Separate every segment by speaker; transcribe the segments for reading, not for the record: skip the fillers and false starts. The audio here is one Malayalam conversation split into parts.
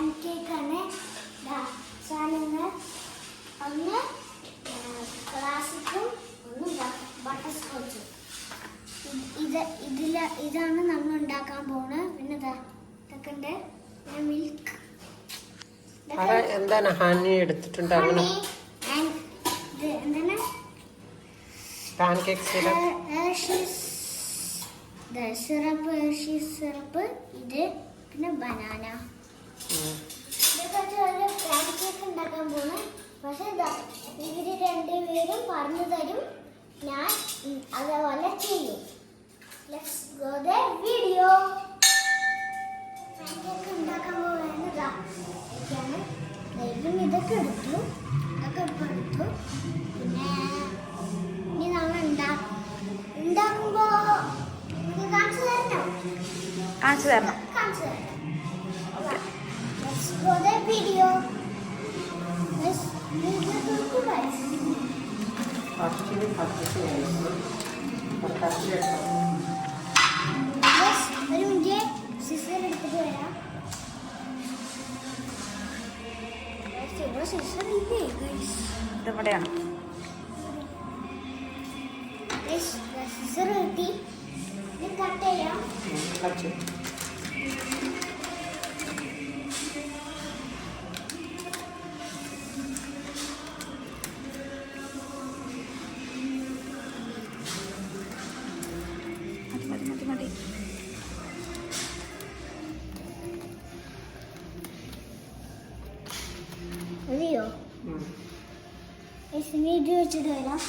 Speaker 1: പാൻകേക്കാണ്. സാധനങ്ങൾ ഒന്ന് ക്ലാസിക്കും ഒന്ന് ബട്ടർ സ്കോച്ചും. ഇതാണ് നമ്മൾ ഉണ്ടാക്കാൻ പോകുന്നത്. പിന്നെ ഇതൊക്കെ ഉണ്ട്. മിൽക്ക്
Speaker 2: എന്താണ് ഹണി എടുത്തിട്ടുണ്ടാകുന്നത്.
Speaker 1: എന്താണ്
Speaker 2: പാൻകേക്ക്
Speaker 1: സിറപ്പ്, സിറപ്പ്. ഇത് പിന്നെ ബനാന. ഇതൊക്കെ ഒരു പാൻകേക്ക് ഉണ്ടാക്കാൻ പോണ്. പക്ഷെ ഇവര് രണ്ടുപേരും പറഞ്ഞു തരും, ഞാൻ അതേപോലെ ചെയ്യും. Let's go the video. Pancake ഉണ്ടാക്കാൻ പോകുന്നതാണ്. ഇതൊക്കെ എടുത്തു, ഇതൊക്കെ ഇപ്പം എടുത്തു. പിന്നെ ഇനി നമ്മൾ ഉണ്ടാക്കുമ്പോ കാണിച്ചു തരണം. Let's go the video. ഒരു മിനിറ്റ് സിസർ എടുത്തിട്ട് വരാം. സിസർ
Speaker 3: ഇതെവിടെയാണ്?
Speaker 1: സിസർ കിട്ടി. ഇത് കട്ട് ചെയ്യാം.
Speaker 3: മതി.
Speaker 1: അതെയോ? ഇത് വെച്ചിട്ട് വരാം.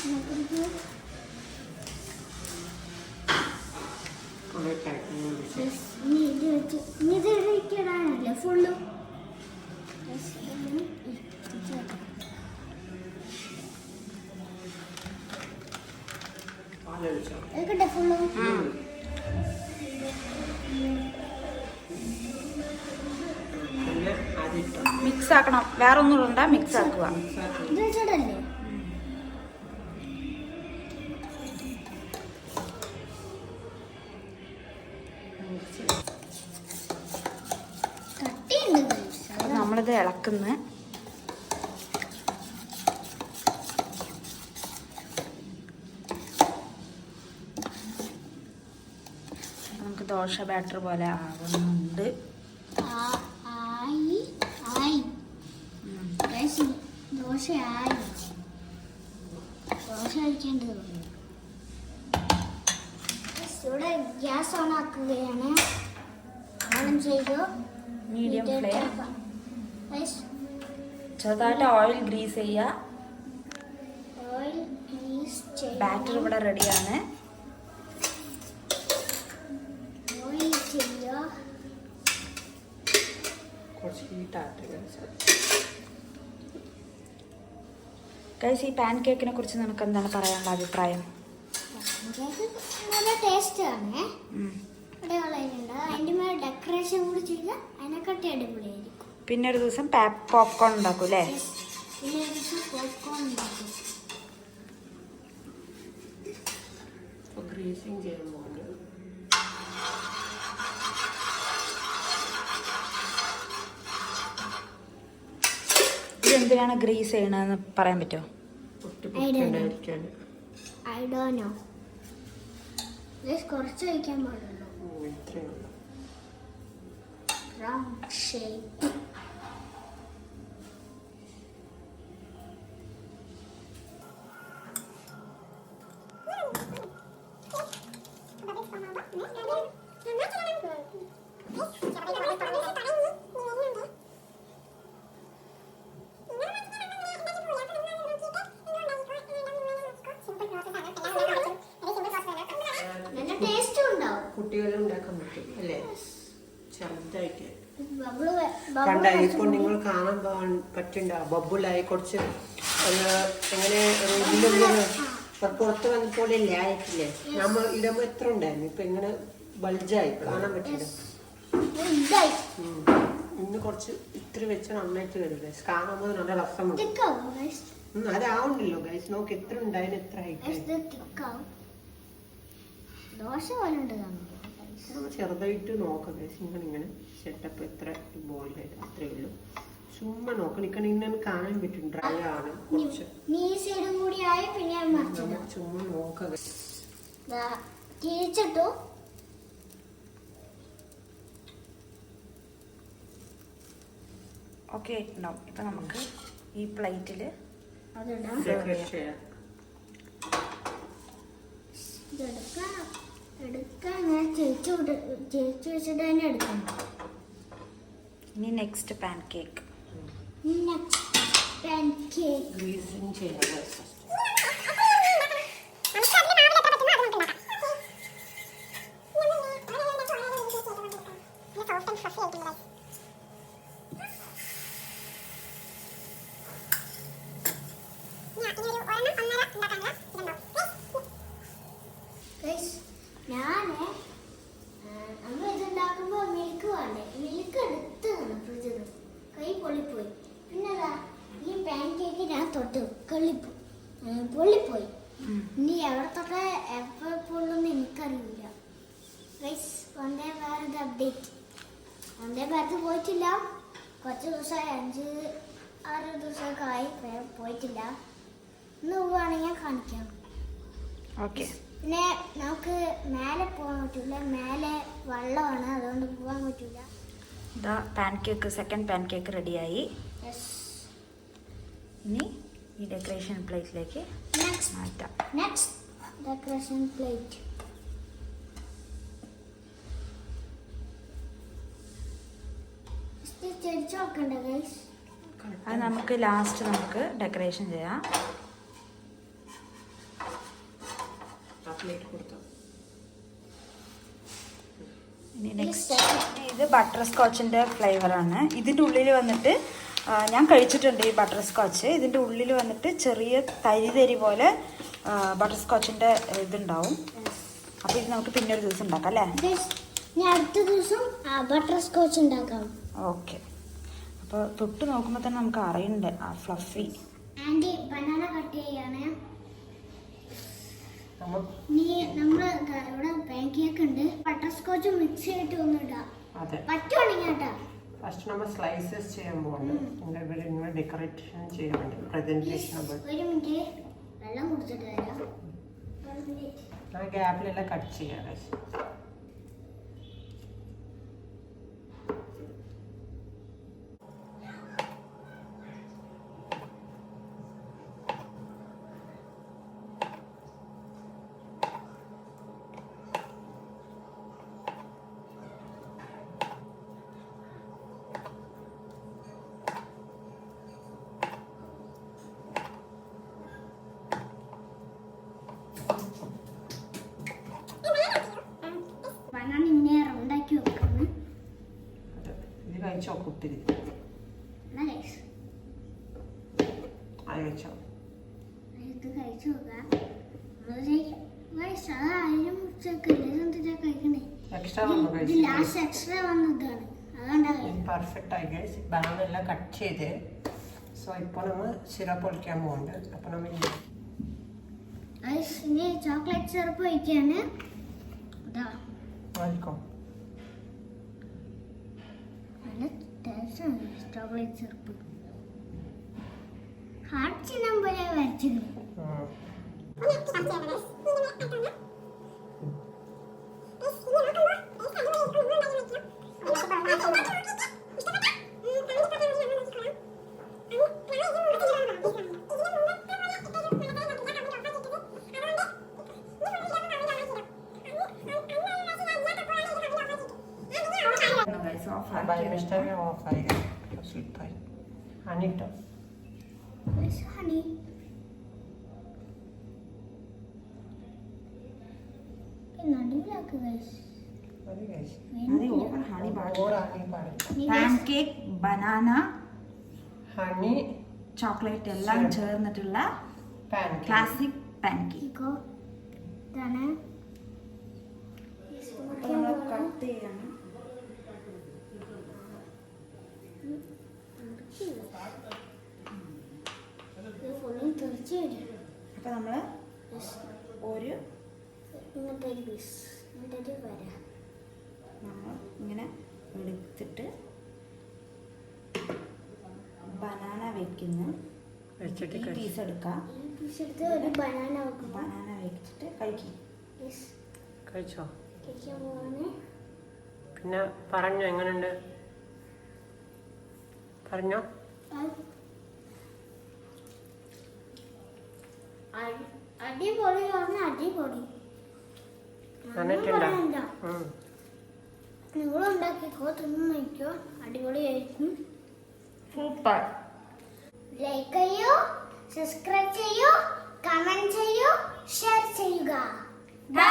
Speaker 1: ഇത് വെച്ചിടാനല്ലേ ഫുള്ളും. എടുക്കട്ടെ ഫുള്ളും.
Speaker 3: മിക്സ് ആക്കണം. വേറെ ഒന്നും ഇടണ്ട, മിക്സ് ആക്കുക.
Speaker 1: ഇത് വെച്ചിടല്ലേ?
Speaker 3: നമ്മളിത് ഇളക്കുന്ന നമുക്ക് ദോശ ബാറ്റർ പോലെ ആവുന്നുണ്ട്.
Speaker 1: ദോശ കഴിക്കേണ്ടത്. ഇവിടെ ഗ്യാസ് ഓൺ ആക്കുകയാണ്. ഓൺ ചെയ്തു.
Speaker 3: Medium flame. ചെറുതായിട്ട് ഓയിൽ ഗ്രീസ് ചെയ്യുക. ബാറ്റർ ഇവിടെ റെഡിയാണ്. ഗൈസ്, ഈ പാൻ കേക്കിനെ കുറിച്ച് നിനക്ക് എന്താണ് പറയാനുള്ള അഭിപ്രായം?
Speaker 1: നല്ല ടേസ്റ്റ് ആണ്. അതിൻ്റെ മേലെ ഡെക്കറേഷൻ കൂടി ചെയ്താൽ അതിനെക്കാട്ടി അടിപൊളിയായിരിക്കും.
Speaker 3: പിന്നെ ഒരു ദിവസം പോപ്കോൺ ഉണ്ടാക്കും അല്ലേ?
Speaker 1: പിന്നെ ഒരു ദിവസം പോപ്കോൺ ഉണ്ടാക്കും.
Speaker 3: ഇതെന്തിനാണ് ഗ്രീസ് ചെയ്യണമെന്ന് പറയാൻ പറ്റുമോ?
Speaker 1: I don't know. കുറച്ച് കഴിക്കാൻ പാടുള്ളൂ. Round shape.
Speaker 2: കുട്ടികളും ഉണ്ടാക്കാൻ പറ്റും അല്ലേ? ചെറുതായിട്ട് കണ്ട ഇപ്പൊ നിങ്ങൾ കാണാൻ പറ്റുണ്ടാവും. ബബിളായി കുറച്ച് എങ്ങനെ പുറത്ത് വന്നപ്പോലെ അല്ലേ ആയിട്ടില്ലേ? നമ്മൾ ഇടുമ്പോ എത്ര ഉണ്ടായിരുന്നു, ഇപ്പൊ എങ്ങനെ ബൾജായി കാണാൻ പറ്റില്ല. ഇന്ന് കുറച്ച് ഇത്ര വെച്ച് നന്നായിട്ട് വരും ഗൈസ്. കാണുമ്പോൾ നല്ല രസമുണ്ട്. അതാവുണ്ടല്ലോ ഗൈസ്. നോക്ക് എത്ര ഉണ്ടായിരുന്നു, എത്ര ഹൈറ്റ്.
Speaker 1: ദോശ പോലെ ഉണ്ട്.
Speaker 2: ചെറുതായിട്ട് നോക്കാം ഇങ്ങനെ സെറ്റപ്പ് എത്ര ബോയിൽ ആയിട്ട് അത്രയേ ഉള്ളൂ. ചുമ്മാ നോക്കണം ഇങ്ങനെ കാണാൻ പറ്റും ഡ്രൈ ആണ് കുറച്ച്. ചുമ്മാ നോക്കാം.
Speaker 1: തിരിച്ചിട്ടു.
Speaker 3: ഓക്കെ ആയിട്ടുണ്ടാവും. ഇപ്പൊ നമുക്ക് ഈ പ്ലേറ്റില്
Speaker 2: ഡെക്കറേറ്റ് ചെയ്യാം.
Speaker 1: എടുക്കാൻ ഞാൻ ചേച്ചി വെച്ചിട്ട് തന്നെ എടുക്കണം.
Speaker 3: ഇനി നെക്സ്റ്റ് പാൻ കേക്ക്.
Speaker 2: ഗ്രീസിങ് ചെയ്യാം.
Speaker 1: ഞാന് അമ്മ ഇതുണ്ടാക്കുമ്പോ മിൽക്ക് വേണ്ടേ, മിൽക്ക് എടുത്ത് ഫ്രിഡ്ജിൽ കൈ പൊള്ളിപ്പോയി. പിന്നെതാ ഈ പാൻ കേക്ക് ഞാൻ തൊട്ട് പൊള്ളിപ്പോയി. ഇനി എവിടത്തൊക്കെ എപ്പോൾ പൊള്ളുന്ന് എനിക്കറിയില്ല. Guys Vande Bharat update. വന്ദേ ഭാരത് പോയിട്ടില്ല, കുറച്ച് ദിവസമായി, 5-6 ദിവസമൊക്കെ ആയി പോയിട്ടില്ല. ഇന്ന് പോവുകയാണെങ്കിൽ ഞാൻ കാണിക്കാം.
Speaker 3: ഓക്കെ.
Speaker 1: പിന്നെ നമുക്ക് മേലെ പോകാൻ പറ്റില്ല, മേലെ വെള്ളമാണ്, അതുകൊണ്ട് പോകാൻ പറ്റില്ല.
Speaker 3: ഇതാ pan cake, second pan cake റെഡിയായി. ഇനി ഈ ഡെക്കറേഷൻ പ്ലേറ്റിലേക്ക് മാറ്റാം.
Speaker 1: Next decoration plate. ചെടിച്ച് നോക്കണ്ട ഗൈസ്,
Speaker 3: അത് നമുക്ക് ലാസ്റ്റ് നമുക്ക് ഡെക്കറേഷൻ ചെയ്യാം. ഇനി നെക്സ്റ്റ് ഇത് ബട്ടർ സ്കോച്ചിൻ്റെ ഫ്ലേവറാണ്. ഇതിൻ്റെ ഉള്ളിൽ വന്നിട്ട് ഞാൻ കഴിച്ചിട്ടുണ്ട് ഈ ബട്ടർ സ്കോച്ച്. ഇതിൻ്റെ ഉള്ളിൽ വന്നിട്ട് ചെറിയ തരി പോലെ ബട്ടർ സ്കോച്ചിൻ്റെ ഇതുണ്ടാവും. അപ്പോൾ ഇത് നമുക്ക് പിന്നെ ഒരു ദിവസം ഉണ്ടാക്കാം അല്ലേ?
Speaker 1: ഞാൻ അടുത്ത ദിവസം ബട്ടർ സ്കോച്ച് ഉണ്ടാക്കാം.
Speaker 3: ഓക്കെ. അപ്പോൾ തൊട്ട് നോക്കുമ്പോൾ തന്നെ നമുക്ക് അറിയുന്നുണ്ട് ആ ഫ്ലഫി.
Speaker 1: ആൻറ്റി ബനാന കട്ട് ചെയ്യാണ്. നമ്മൾ ഇവിടെ പാൻ കേക്ക് ഉണ്ട്, ബട്ടർ സ്കോച്ച് മിക്സ് ചെയ്തിട്ട് ഒന്ന് ഇടാം. പറ്റുവാണെങ്കിൽ കേട്ടാ.
Speaker 2: ഫസ്റ്റ് നമ്മൾ സ്ലൈസസ് ചെയ്യാൻ പോകുന്നുണ്ട്. ഇങ്ങനെ ഡെക്കറേഷൻ ചെയ്യാൻ വേണ്ടി പ്രസന്റേഷൻ.
Speaker 1: ഒരു മിനിറ്റ് വെള്ളം കുടിച്ചിട്ട് തരാം.
Speaker 2: ആ ഗ്യാപ്പിലെല്ലാം കട്ട് ചെയ്യാം.
Speaker 1: ബനാന ഇങ്ങനെ റൗണ്ടാക്കി വെക്കുന്നു.
Speaker 2: ഇത് കഴിച്ചോ കുത്തിരി അയച്ചോ
Speaker 1: ഇത് കഴിച്ചു നോക്കാം. ലാസ്റ്റ് എക്സ്ട്രാ വന്നതാണ്, അതുകൊണ്ടാണ്
Speaker 2: പെർഫെക്റ്റ് ആയി ഗൈസ്. ബനാന എല്ലാം കട്ട് ചെയ്ത്. സോ ഇപ്പോൾ നമ്മൾ സിറപ്പ് ഒഴിക്കാൻ പോകുന്നുണ്ട്. അപ്പോൾ നമ്മൾ
Speaker 1: ഇനി ചോക്ലേറ്റ് സിറപ്പ് ഒഴിക്കാണ്. നല്ല ടേസ്റ്റാണ് ചോക്ലേറ്റ് സിറപ്പ്. ഹാർട്ട് ചിഹ്നം പോലെ വരച്ചിരുന്നു. ഓഫായി സ്ലിപ്പായി. ഹണിട്ടോ ഹണി നടുവിലാക്കുക.
Speaker 3: Pancake, banana,
Speaker 2: honey,
Speaker 3: chocolate എല്ലാം ചേർന്നിട്ടുള്ള ക്ലാസിക് പാൻ കേക്ക്.
Speaker 1: ഇതാണ്
Speaker 3: കട്ട് ചെയ്യണം. അപ്പൊ നമ്മള് ഒരു
Speaker 1: ഇങ്ങനത്തെ ഒരു പീസ്, ഇങ്ങനത്തെ ഒരു വര.
Speaker 3: വെക്കുന്നു.
Speaker 2: വെച്ചിട്ട്
Speaker 3: ഈ പീസ് എടുക്കാം.
Speaker 1: ഈ പീസ് എടുത്ത് ഒരു ബനാന വെക്കും.
Speaker 3: ബനാന വെച്ചിട്ട് കഴിക്കും.
Speaker 2: കഴിച്ചോ?
Speaker 1: കഴിക്കാൻ പോവാണ്.
Speaker 2: പിന്നെ പറഞ്ഞോ എങ്ങനെയുണ്ട് പറഞ്ഞോ.
Speaker 1: അടിപൊളി പറഞ്ഞ അടിപൊളി.
Speaker 2: നന്നായിട്ടുണ്ടോ?
Speaker 1: നിങ്ങളും ഉണ്ടാക്കിക്കോ, തിന്നു നോക്കിയോ, അടിപൊളിയായിരിക്കും.
Speaker 3: സൂപ്പർ.
Speaker 1: ലൈക്ക് ചെയ്യൂ, സബ്സ്ക്രൈബ് ചെയ്യൂ, കമന്റ് ചെയ്യൂ, ഷെയർ ചെയ്യുക.
Speaker 3: ബൈ.